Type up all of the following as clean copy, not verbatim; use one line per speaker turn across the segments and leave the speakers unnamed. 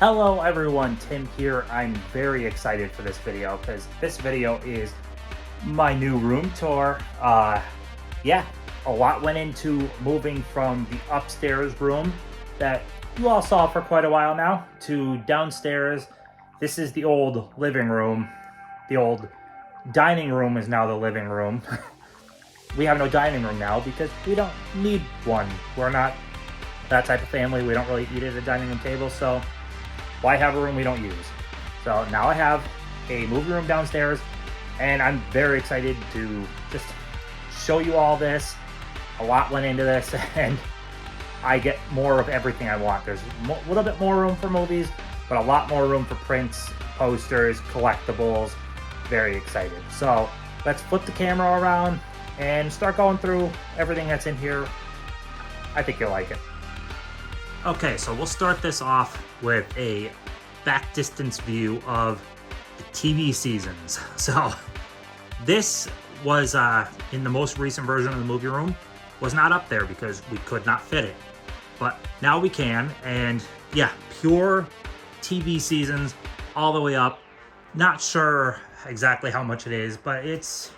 Hello everyone, Tim here. I'm very excited for this video because this video is my new room tour. Yeah, a lot went into moving from the upstairs room that you all saw for quite a while now to downstairs. This is the old living room. The old dining room is now the living room. We have no dining room now because we don't need one. We're not that type of family. We don't really eat at a dining room table, so why have a room we don't use? So now I have a movie room downstairs, and I'm very excited to just show you all this. A lot went into this, and I get more of everything I want. There's a little bit more room for movies, but a lot more room for prints, posters, collectibles. Very excited. So let's flip the camera around and start going through everything that's in here. I think you'll like it. Okay, so we'll start this off with a back distance view of the TV seasons. So this was in the most recent version of the movie room, was not up there because we could not fit it. But now we can, and yeah, pure TV seasons all the way up. Not sure exactly how much it is, but it's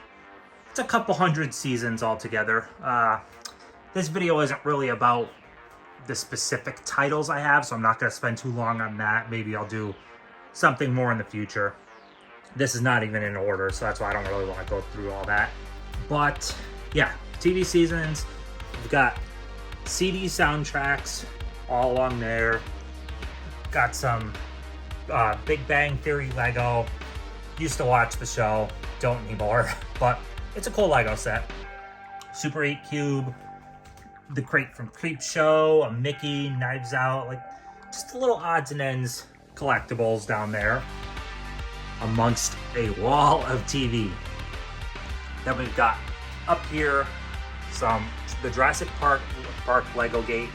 a couple hundred seasons altogether. This video isn't really about the specific titles I have, so I'm not going to spend too long on that. Maybe I'll do something more in the future. This is not even in order, so that's why I don't really want to go through all that. But yeah, TV seasons. We've got CD soundtracks all along there. Got some Big Bang Theory Lego. Used to watch the show, don't anymore, but it's a cool Lego set. Super 8 Cube. The Crate from Creep Show, a Mickey, Knives Out, like just a little odds and ends collectibles down there amongst a wall of TV. Then we've got up here the Jurassic Park Lego gate.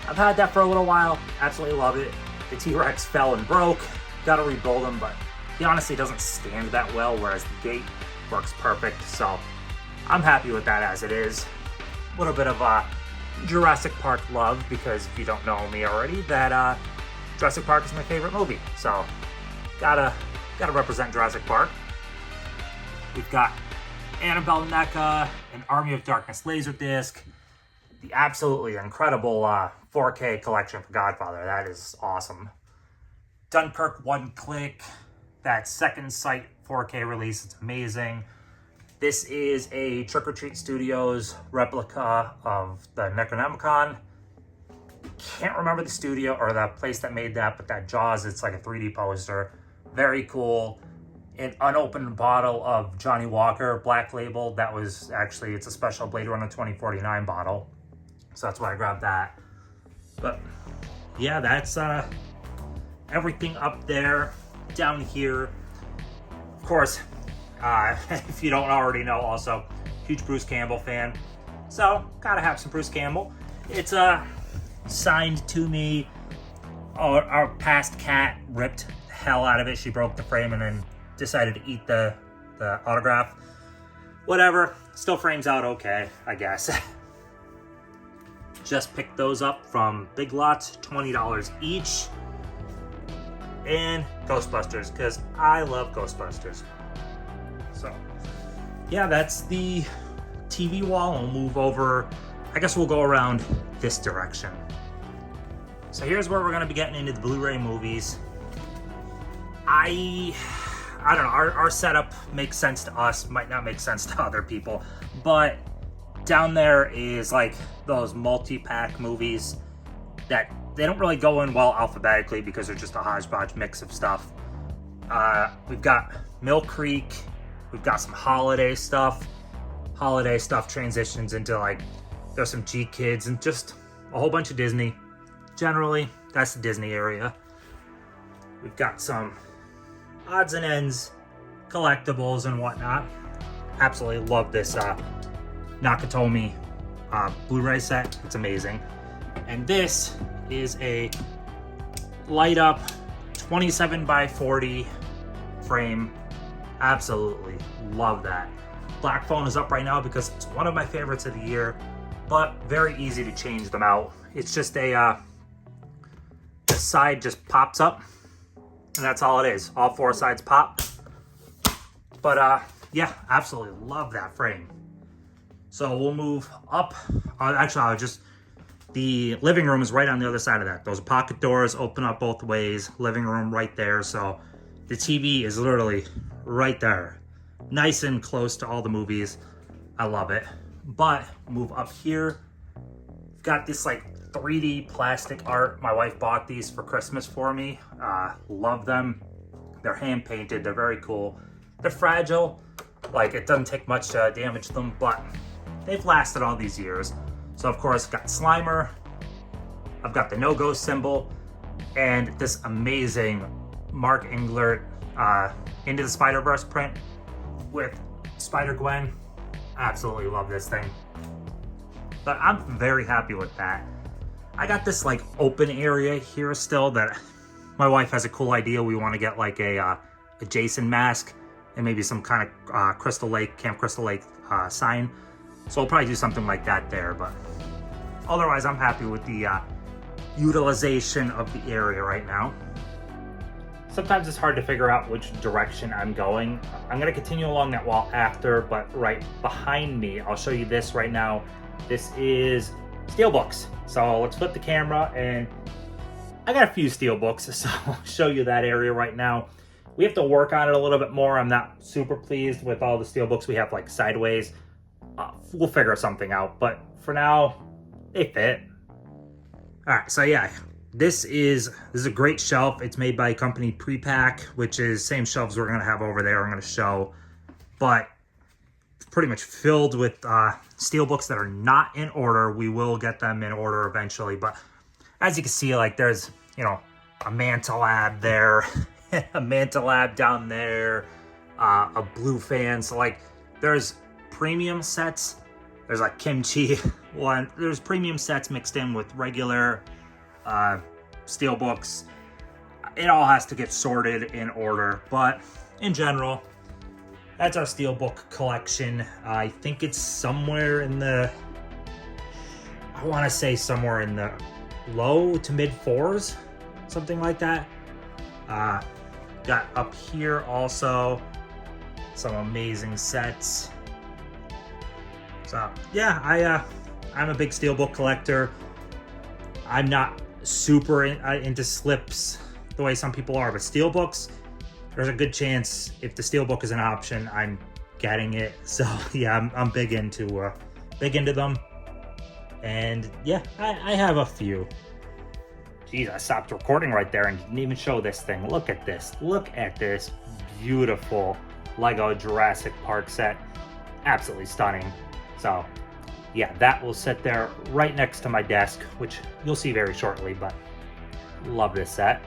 I've had that for a little while, absolutely love it. The T-Rex fell and broke, gotta rebuild them, but he honestly doesn't stand that well, whereas the gate works perfect, so I'm happy with that as it is. A little bit of Jurassic Park love, because if you don't know me already, that Jurassic Park is my favorite movie, so gotta represent Jurassic Park. We've got Annabelle NECA, an Army of Darkness Laserdisc, the absolutely incredible 4K collection for Godfather. That is awesome. Dunkirk One Click, that Second Sight 4K release, it's amazing. This is a Trick or Treat Studios replica of the Necronomicon. Can't remember the studio or the place that made that, but that Jaws, it's like a 3D poster. Very cool. An unopened bottle of Johnny Walker Black Label. That was actually, it's a special Blade Runner 2049 bottle. So that's why I grabbed that. But yeah, that's everything up there. Down here, of course, if you don't already know, also huge Bruce Campbell fan, so gotta have some Bruce Campbell. It's signed to me. Oh, our past cat ripped the hell out of it. She broke the frame and then decided to eat the autograph. Whatever, still frames out okay, I guess. Just picked those up from Big Lots, $20 each. And Ghostbusters, because I love Ghostbusters. So yeah, that's the TV wall. We'll move over. I guess we'll go around this direction. So here's where we're going to be getting into the Blu-ray movies. I don't know, our setup makes sense to us, might not make sense to other people, but down there is like those multi-pack movies that they don't really go in well alphabetically because they're just a hodgepodge mix of stuff. We've got Mill Creek. We've got some holiday stuff. Holiday stuff transitions into like, there's some G-Kids and just a whole bunch of Disney. Generally, that's the Disney area. We've got some odds and ends, collectibles and whatnot. Absolutely love this Nakatomi Blu-ray set. It's amazing. And this is a light up 27 by 40 frame. Absolutely love that. Black Phone is up right now because it's one of my favorites of the year, but very easy to change them out. It's just a side just pops up, and that's all it is. All 4 sides pop. But yeah, absolutely love that frame. So we'll move up. Actually, the living room is right on the other side of that. Those pocket doors open up both ways. Living room right there. So the TV is literally right there. Nice and close to all the movies. I love it. But move up here. Got this like 3D plastic art. My wife bought these for Christmas for me. Love them. They're hand painted. They're very cool. They're fragile. Like, it doesn't take much to damage them, but they've lasted all these years. So of course, got Slimer. I've got the no-go symbol and this amazing Mark Englert Into the Spider-Verse print with Spider-Gwen. Absolutely love this thing. But I'm very happy with that. I got this like open area here still that my wife has a cool idea. We want to get like a Jason mask and maybe some kind of Camp Crystal Lake sign. So we'll probably do something like that there, but otherwise I'm happy with the utilization of the area right now. Sometimes it's hard to figure out which direction I'm going. I'm gonna continue along that wall after, but right behind me, I'll show you this right now. This is Steelbooks. So let's flip the camera, and I got a few Steelbooks, so I'll show you that area right now. We have to work on it a little bit more. I'm not super pleased with all the Steelbooks we have like sideways. We'll figure something out, but for now, they fit. All right, so yeah, this is a great shelf. It's made by a company Prepack, which is same shelves we're gonna have over there. I'm gonna show, but it's pretty much filled with Steelbooks that are not in order. We will get them in order eventually, but as you can see, like there's, you know, a Manta Lab there, a Manta Lab down there, a Blue Fan. So like there's premium sets, there's like kimchi one, there's premium sets mixed in with regular Steelbooks. It all has to get sorted in order, but in general, that's our Steelbook collection. I think it's somewhere in the, I want to say somewhere in the low to mid 4s, something like that. Got up here also some amazing sets. So yeah, I'm a big Steelbook collector. I'm not super into slips the way some people are, but Steelbooks, there's a good chance if the Steelbook is an option, I'm getting it. So yeah, I'm big into them. And yeah, I have a few. Geez, I stopped recording right there and didn't even show this thing. Look at this. Look at this beautiful Lego Jurassic Park set. Absolutely stunning. So yeah, that will sit there right next to my desk, which you'll see very shortly, but love this set.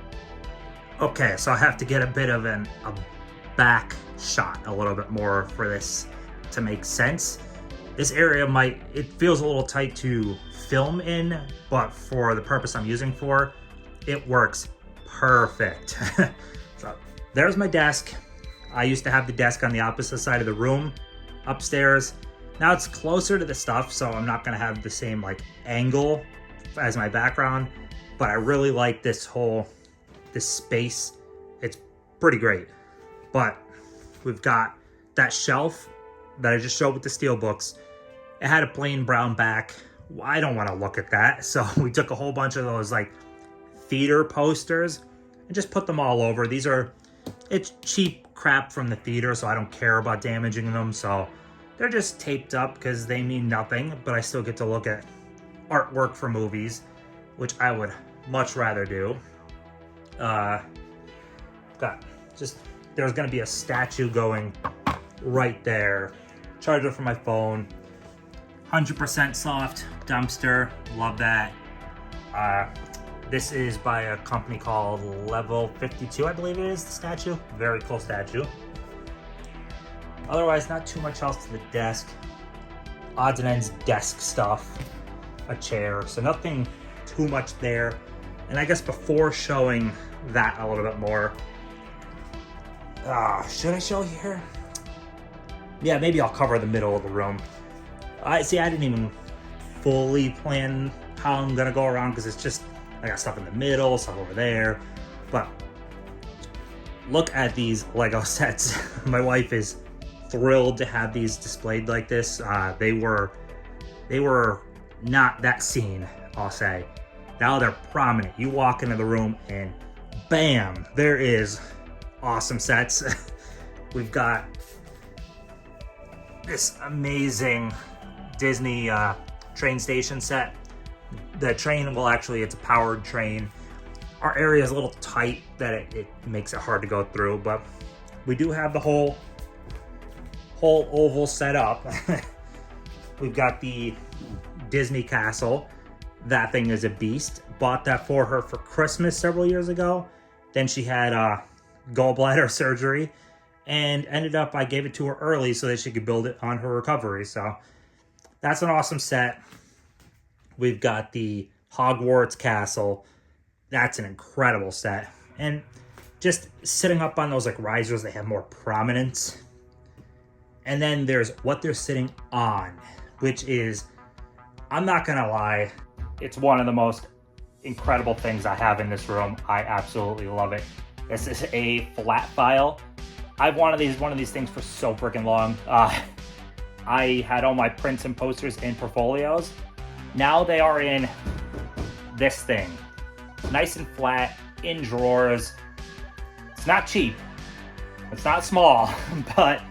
Okay, so I have to get a bit of a back shot a little bit more for this to make sense. This area it feels a little tight to film in, but for the purpose I'm using for, it works perfect. So there's my desk. I used to have the desk on the opposite side of the room upstairs. Now it's closer to the stuff, so I'm not gonna have the same like angle as my background, but I really like this space. It's pretty great. But we've got that shelf that I just showed with the Steelbooks. It had a plain brown back. I don't want to look at that, so we took a whole bunch of those like theater posters and just put them all over. It's cheap crap from the theater, so I don't care about damaging them, so they're just taped up because they mean nothing, but I still get to look at artwork for movies, which I would much rather do. There's gonna be a statue going right there. Charger for my phone. 100% soft dumpster. Love that. This is by a company called Level 52, I believe it is, the statue. Very cool statue. Otherwise, not too much else to the desk. Odds and ends desk stuff. A chair. So nothing too much there. And I guess before showing that a little bit more, should I show here? Yeah, maybe I'll cover the middle of the room. I didn't even fully plan how I'm gonna go around because it's just I got stuff in the middle, stuff over there. But look at these Lego sets. My wife is thrilled to have these displayed like this. They were not that seen, I'll say. Now they're prominent. You walk into the room and bam, there is awesome sets. We've got this amazing Disney train station set. The train will actually, it's a powered train. Our area is a little tight that it makes it hard to go through, but we do have the whole oval set up. We've got the Disney castle. That thing is a beast. Bought that for her for Christmas several years ago. Then she had gallbladder surgery and ended up, I gave it to her early so that she could build it on her recovery. So that's an awesome set. We've got the Hogwarts castle. That's an incredible set. And just sitting up on those like risers, they have more prominence. And then there's what they're sitting on, which is, I'm not gonna lie, it's one of the most incredible things I have in this room. I absolutely love it. This is a flat file. I've wanted one of these things for so freaking long. I had all my prints and posters in portfolios. Now they are in this thing. Nice and flat, in drawers. It's not cheap. It's not small, but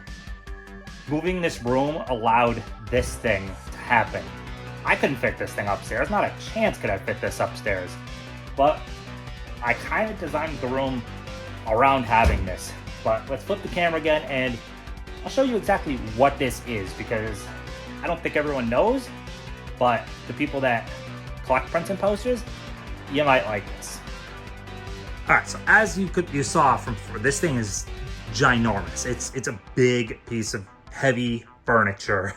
moving this room allowed this thing to happen. I couldn't fit this thing upstairs. Not a chance could I fit this upstairs. But I kind of designed the room around having this. But let's flip the camera again and I'll show you exactly what this is, because I don't think everyone knows, but the people that collect prints and posters, you might like this. All right, so as you saw from this thing is ginormous. It's a big piece of heavy furniture.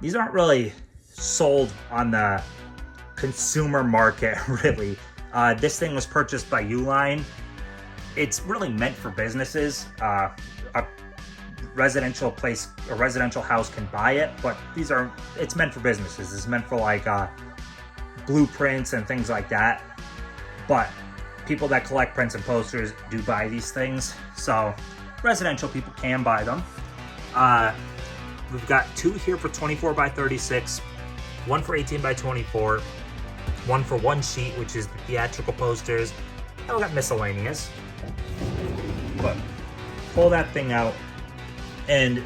These aren't really sold on the consumer market, really. This thing was purchased by Uline. It's really meant for businesses. A residential house can buy it, but it's meant for businesses. It's meant for like blueprints and things like that. But people that collect prints and posters do buy these things. So residential people can buy them. We've got two here for 24 by 36, one for 18 by 24, one for one sheet, which is the theatrical posters, and we got miscellaneous. But pull that thing out, and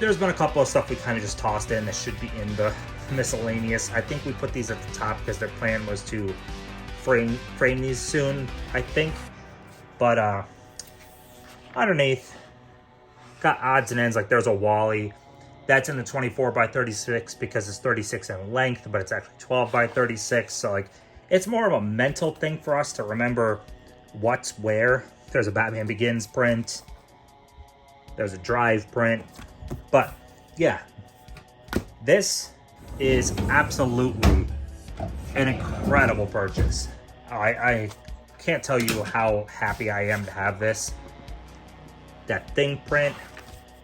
there's been a couple of stuff we kind of just tossed in that should be in the miscellaneous. I think we put these at the top because their plan was to frame these soon, I think. But underneath, got odds and ends, like there's a Wally. That's in the 24 by 36 because it's 36 in length, but it's actually 12 by 36. So like, it's more of a mental thing for us to remember what's where. There's a Batman Begins print. There's a Drive print. But yeah, this is absolutely an incredible purchase. I can't tell you how happy I am to have this. That thing print.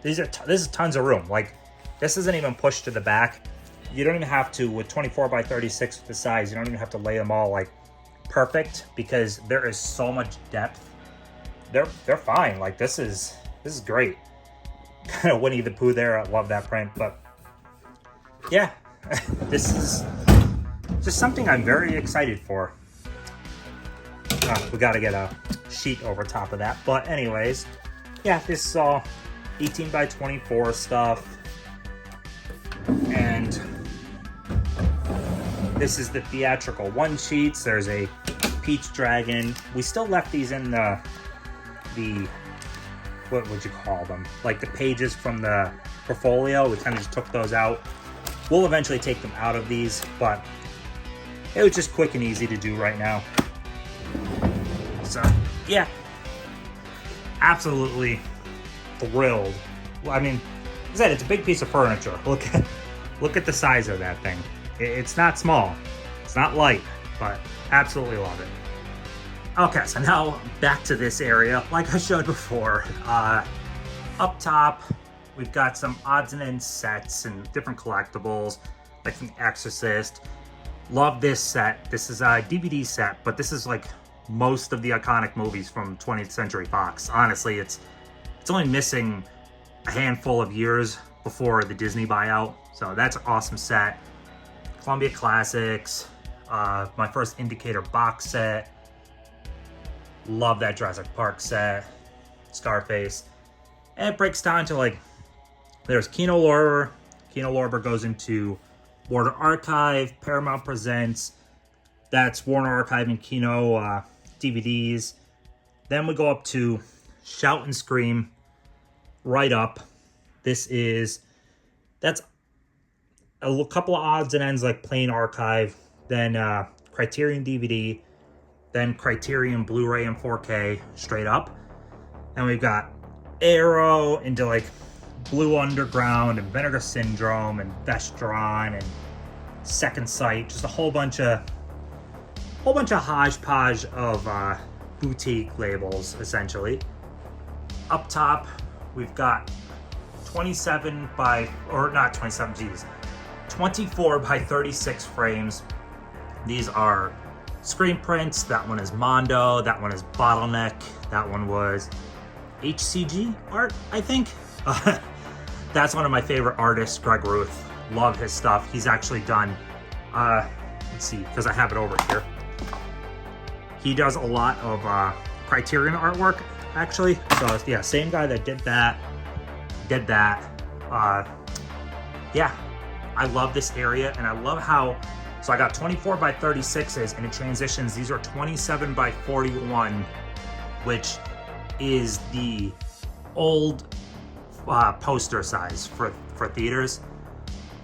This is tons of room. Like, this isn't even pushed to the back. You don't even have to, with 24 by 36 with the size, you don't even have to lay them all like perfect, because there is so much depth. They're fine. Like, this is great. Kind of Winnie the Pooh there. I love that print. But yeah, this is just something I'm very excited for. We got to get a sheet over top of that. But anyways, yeah, this is all 18 by 24 stuff. And this is the theatrical one sheets. There's a Peach Dragon. We still left these in the what would you call them? Like the pages from the portfolio. We kind of just took those out. We'll eventually take them out of these, but it was just quick and easy to do right now. So yeah, absolutely thrilled. Well, I mean, like I said, it's a big piece of furniture. Look at the size of that thing. It's not small. It's not light, but absolutely love it. Okay, so now back to this area. Like I showed before, up top, we've got some odds and ends sets and different collectibles, like The Exorcist, Love this set. This is a DVD set, but this is like most of the iconic movies from 20th Century Fox. Honestly, it's only missing a handful of years before the Disney buyout. So that's an awesome set. Columbia Classics, my first Indicator box set. Love that Jurassic Park set, Scarface. And it breaks down to like, there's Kino Lorber. Kino Lorber goes into Warner Archive, Paramount Presents. That's Warner Archive and Kino DVDs. Then we go up to Shout and Scream, right up. That's a couple of odds and ends like plain archive, then Criterion DVD, then Criterion Blu-ray and 4K straight up. And we've got Arrow into like Blue Underground and Vinegar Syndrome and Vestron and Second Sight, just a whole bunch of hodgepodge of boutique labels, essentially. Up top, we've got 24 by 36 frames. These are screen prints. That one is Mondo. That one is Bottleneck. That one was HCG art, I think. That's one of my favorite artists, Greg Ruth. Love his stuff. He's actually done, let's see, because I have it over here. He does a lot of Criterion artwork, actually. So yeah, same guy that did that. Yeah, I love this area, and I love how, so I got 24 by 36s, and it transitions. These are 27 by 41, which is the old poster size for theaters.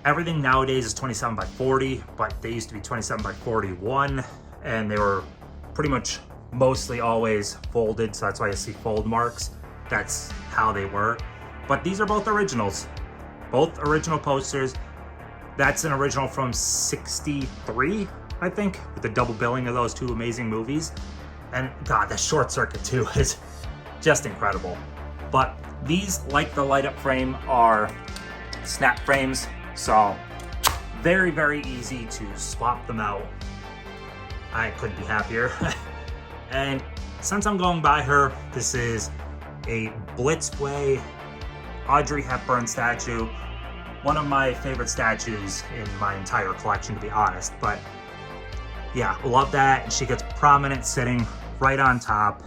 Everything nowadays is 27 by 40, but they used to be 27 by 41, and they were pretty much mostly always folded, so that's why you see fold marks. That's how they were. But these are both originals. Both original posters. That's an original from '63, I think, with the double billing of those two amazing movies. And God, the Short Circuit too is just incredible. But these, like the light up frame, are snap frames, so very, very easy to swap them out. I couldn't be happier. And since I'm going by her, this is a Blitzway Audrey Hepburn statue. One of my favorite statues in my entire collection, to be honest. But yeah, love that. And she gets prominent sitting right on top.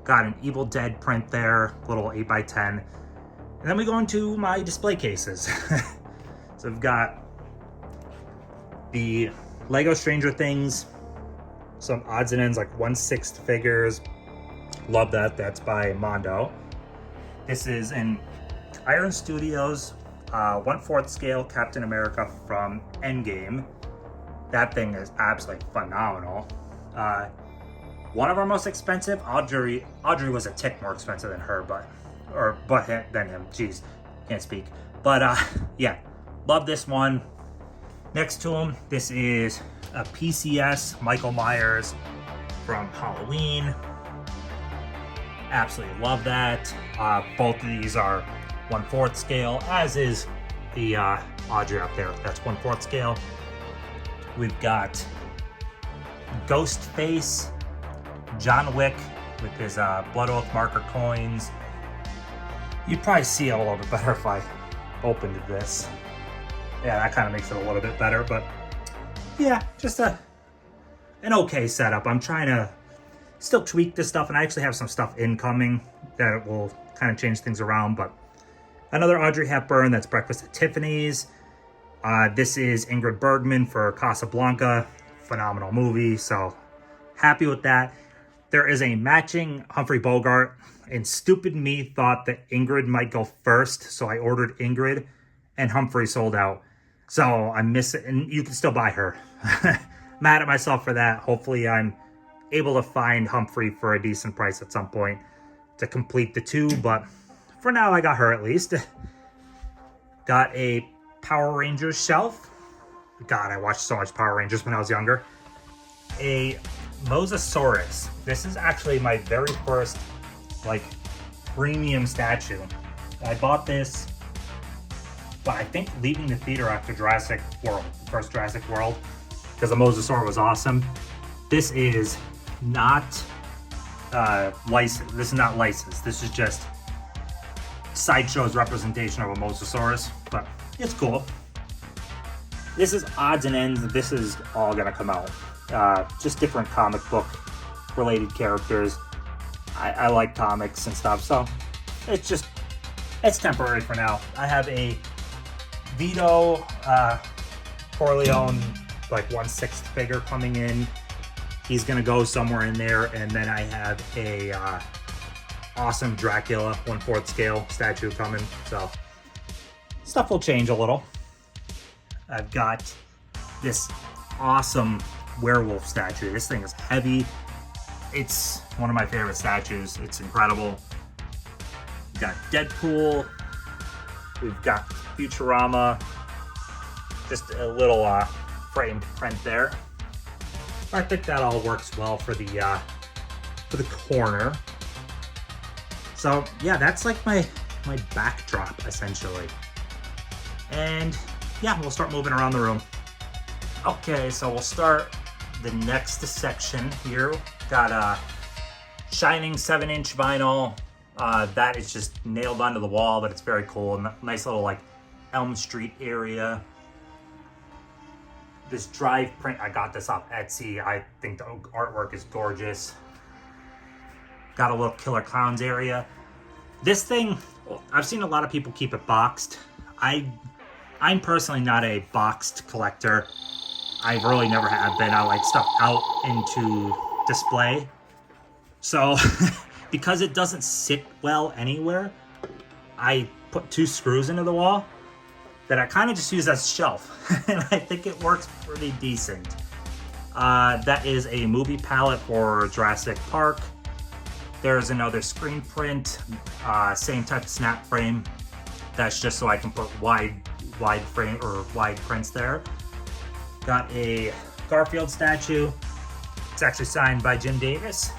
Got an Evil Dead print there, little 8x10. And then we go into my display cases. So we've got the Lego Stranger Things, some odds and ends like 1/6 figures. Love that. That's by Mondo. This is an Iron Studios 1/4 scale Captain America from Endgame. That thing is absolutely phenomenal. One of our most expensive, Audrey was a tick more expensive than her, than him. Jeez, can't speak. But yeah, love this one. Next to him, this is a PCS Michael Myers from Halloween. Absolutely love that. Both of these are 1/4 scale, as is the Audrey up there. That's 1/4 scale. We've got Ghostface, John Wick with his Blood Oath marker coins. You'd probably see it a little bit better if I opened this. Yeah, that kind of makes it a little bit better, but yeah, just an okay setup. I'm trying to still tweak this stuff, and I actually have some stuff incoming that will kind of change things around. But another Audrey Hepburn, that's Breakfast at Tiffany's. This is Ingrid Bergman for Casablanca. Phenomenal movie, so happy with that. There is a matching Humphrey Bogart, and stupid me thought that Ingrid might go first, so I ordered Ingrid, and Humphrey sold out. So I'm missing, and you can still buy her. Mad at myself for that. Hopefully I'm able to find Humphrey for a decent price at some point to complete the two, but for now I got her at least. Got a Power Rangers shelf. God, I watched so much Power Rangers when I was younger. A Mosasaurus. This is actually my very first premium statue. I bought this, but I think leaving the theater after Jurassic World, the first Jurassic World. because the Mosasaur was awesome. This is not licensed. This is not licensed. This is just Sideshow's representation of a Mosasaurus, but it's cool. This is odds and ends. This is all gonna come out. Just different comic book related characters. I like comics and stuff, so it's temporary for now. I have a Vito Corleone, like 1/6 figure coming in. He's gonna go somewhere in there, and then I have a awesome Dracula 1/4 scale statue coming. So stuff will change a little. I've got this awesome werewolf statue. This thing is heavy. It's one of my favorite statues. It's incredible. We've got Deadpool. We've got Futurama. Just a little framed print there. I think that all works well for the corner. So yeah, that's like my backdrop essentially. And yeah, we'll start moving around the room. Okay, so we'll start the next section here. Got a Shining 7-inch vinyl. That is just nailed onto the wall, but it's very cool. Nice little like Elm Street area. This drive print, I got this off Etsy. I think the artwork is gorgeous. Got a little Killer Clowns area. This thing, I've seen a lot of people keep it boxed. I'm personally not a boxed collector. I really never have been. I like stuff out into display. So because it doesn't sit well anywhere, I put 2 screws into the wall that I kind of just use as a shelf. And I think it works pretty decent. That is a movie palette for Jurassic Park. There's another screen print, same type of snap frame. That's just so I can put wide frame or wide prints there. Got a Garfield statue. It's actually signed by Jim Davis.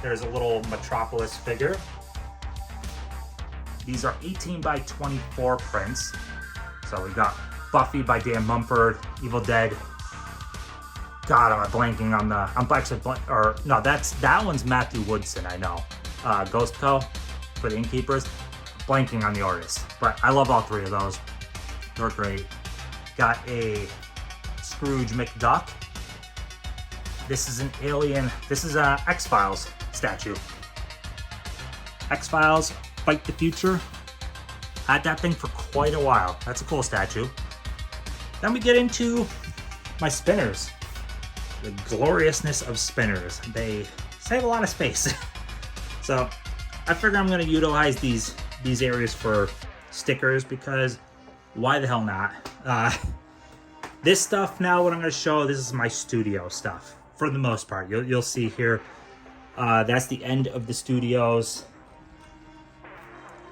There's a little Metropolis figure. These are 18 by 24 prints. So we got Buffy by Dan Mumford, Evil Dead. God, I'm blanking on the. I'm actually that one's Matthew Woodson. I know. Ghost Co. for the Innkeepers. Blanking on the artist, but I love all 3 of those. They're great. Got a Scrooge McDuck. This is an alien. This is a X-Files statue. X-Files, Fight the Future. Had that thing for quite a while. That's a cool statue. Then we get into my spinners. The gloriousness of spinners. They save a lot of space. So I figure I'm going to utilize these areas for stickers because why the hell not? This stuff now, what I'm going to show, this is my studio stuff for the most part. You'll see here. That's the end of the studios.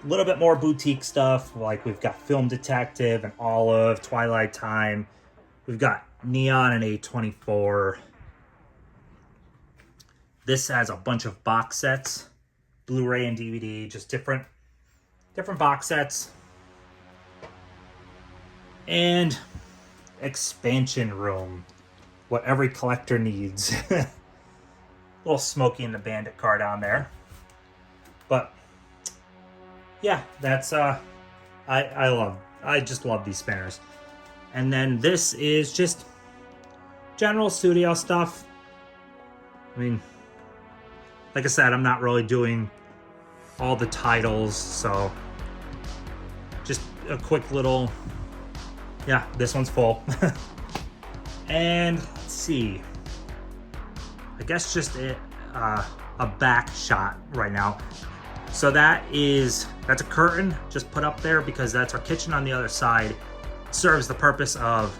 A little bit more boutique stuff, like we've got Film Detective and Olive, Twilight Time. We've got Neon and A24. This has a bunch of box sets, Blu-ray and DVD, just different box sets. And expansion room, what every collector needs. Little Smokey and the Bandit car down there. But yeah, that's I just love these spinners. And then this is just general studio stuff. I mean, like I said, I'm not really doing all the titles, so just a quick little, yeah, this one's full. And let's see, I guess just a back shot right now. So that's a curtain just put up there because that's our kitchen on the other side. It serves the purpose of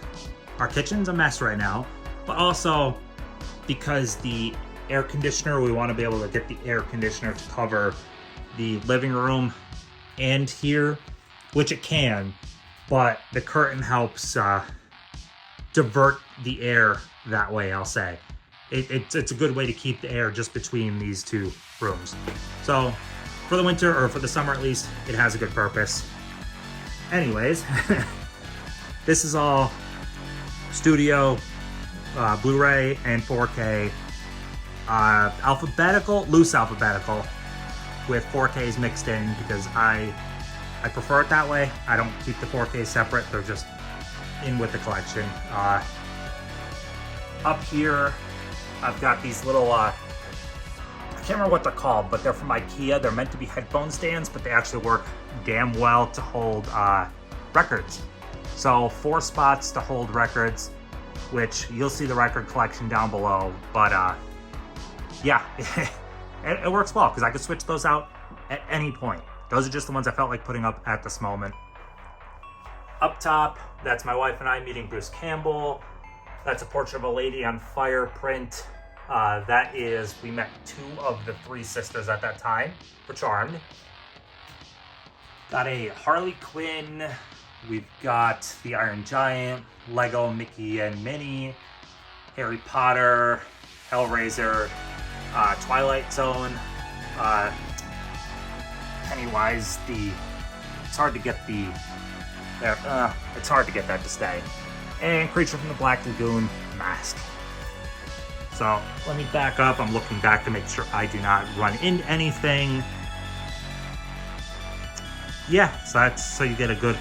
our kitchen's a mess right now, but also because the air conditioner, we want to be able to get the air conditioner to cover the living room and here, which it can, but the curtain helps divert the air that way, I'll say. It's a good way to keep the air just between these 2 rooms. So for the winter, or for the summer at least, it has a good purpose. Anyways, this is all studio Blu-ray and 4K, loose alphabetical, with 4Ks mixed in because I prefer it that way. I don't keep the 4Ks separate; they're just in with the collection. Up here, I've got these little, I can't remember what they're called, but they're from IKEA. They're meant to be headphone stands, but they actually work damn well to hold records. So 4 spots to hold records, which you'll see the record collection down below. But yeah, it works well because I could switch those out at any point. Those are just the ones I felt like putting up at this moment. Up top, that's my wife and I meeting Bruce Campbell. That's a portrait of a lady on fire print. That is, we met 2 of the 3 sisters at that time for Charmed. Got a Harley Quinn. We've got the Iron Giant, Lego Mickey and Minnie, Harry Potter, Hellraiser, Twilight Zone, Pennywise. It's hard to get it's hard to get that to stay. And Creature from the Black Lagoon mask. So let me back up. I'm looking back to make sure I do not run into anything. Yeah, so you get a good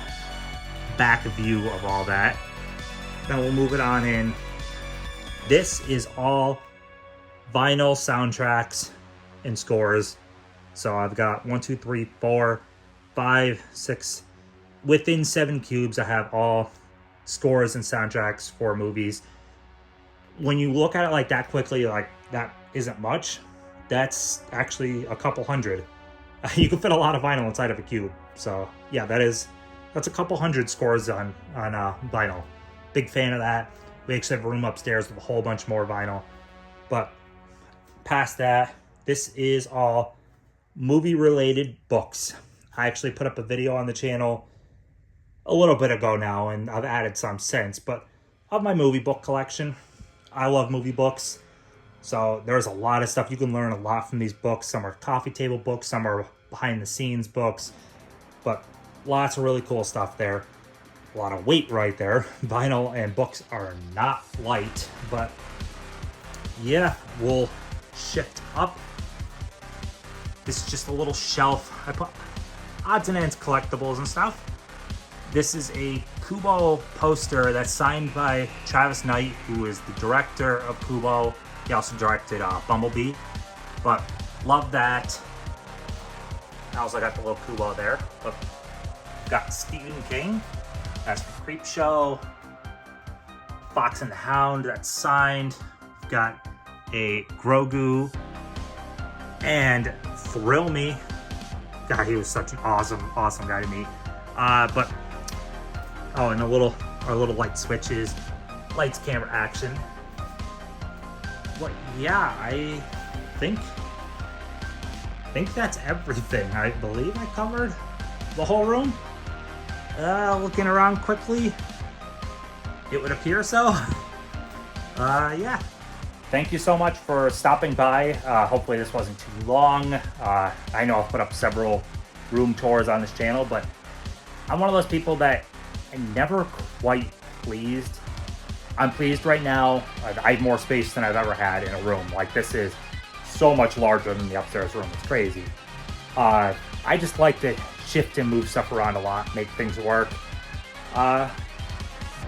back view of all that. Then we'll move it on in. This is all vinyl soundtracks and scores. So I've got 1, 2, 3, 4, 5, 6. Within 7 cubes, I have all scores and soundtracks for movies. When you look at it like that quickly, like that isn't much. That's actually a couple hundred. You can fit a lot of vinyl inside of a cube. So yeah, that's a couple hundred scores on vinyl. Big fan of that. We actually have a room upstairs with a whole bunch more vinyl. But past that, this is all movie-related books. I actually put up a video on the channel a little bit ago now, and I've added some since, but of my movie book collection. I love movie books, so there's a lot of stuff. You can learn a lot from these books. Some are coffee table books, some are behind-the-scenes books, but lots of really cool stuff there. A lot of weight right there. Vinyl and books are not light, but yeah, we'll shift up. This is just a little shelf. I put odds and ends collectibles and stuff. This is a Kubo poster that's signed by Travis Knight, who is the director of Kubo. He also directed Bumblebee, but love that. I also got the little Kubo there. But got Stephen King. That's from Creepshow. Fox and the Hound, that's signed. We've got a Grogu. And Thrill Me. God, he was such an awesome guy to meet. But and our little light switches, lights, camera, action. But yeah, I think that's everything. I believe I covered the whole room. Looking around quickly, it would appear so. Yeah. Thank you so much for stopping by. Hopefully this wasn't too long. I know I've put up several room tours on this channel, but I'm one of those people that I'm never quite pleased. I'm pleased right now. I have more space than I've ever had in a room. Like, this is so much larger than the upstairs room. It's crazy. I just like to shift and move stuff around a lot, make things work.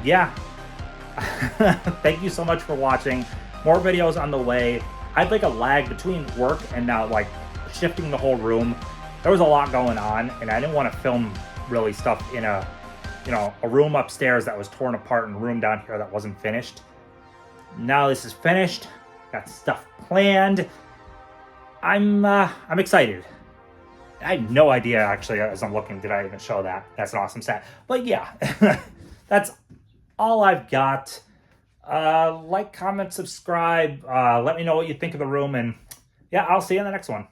Yeah. Thank you so much for watching. More videos on the way. I had like a lag between work and now like shifting the whole room. There was a lot going on, and I didn't want to film really stuff in a room upstairs that was torn apart and a room down here that wasn't finished. Now this is finished. Got stuff planned. I'm excited. I had no idea, actually, as I'm looking, did I even show that? That's an awesome set. But yeah, that's all I've got. Like, comment, subscribe. Let me know what you think of the room, and yeah, I'll see you in the next one.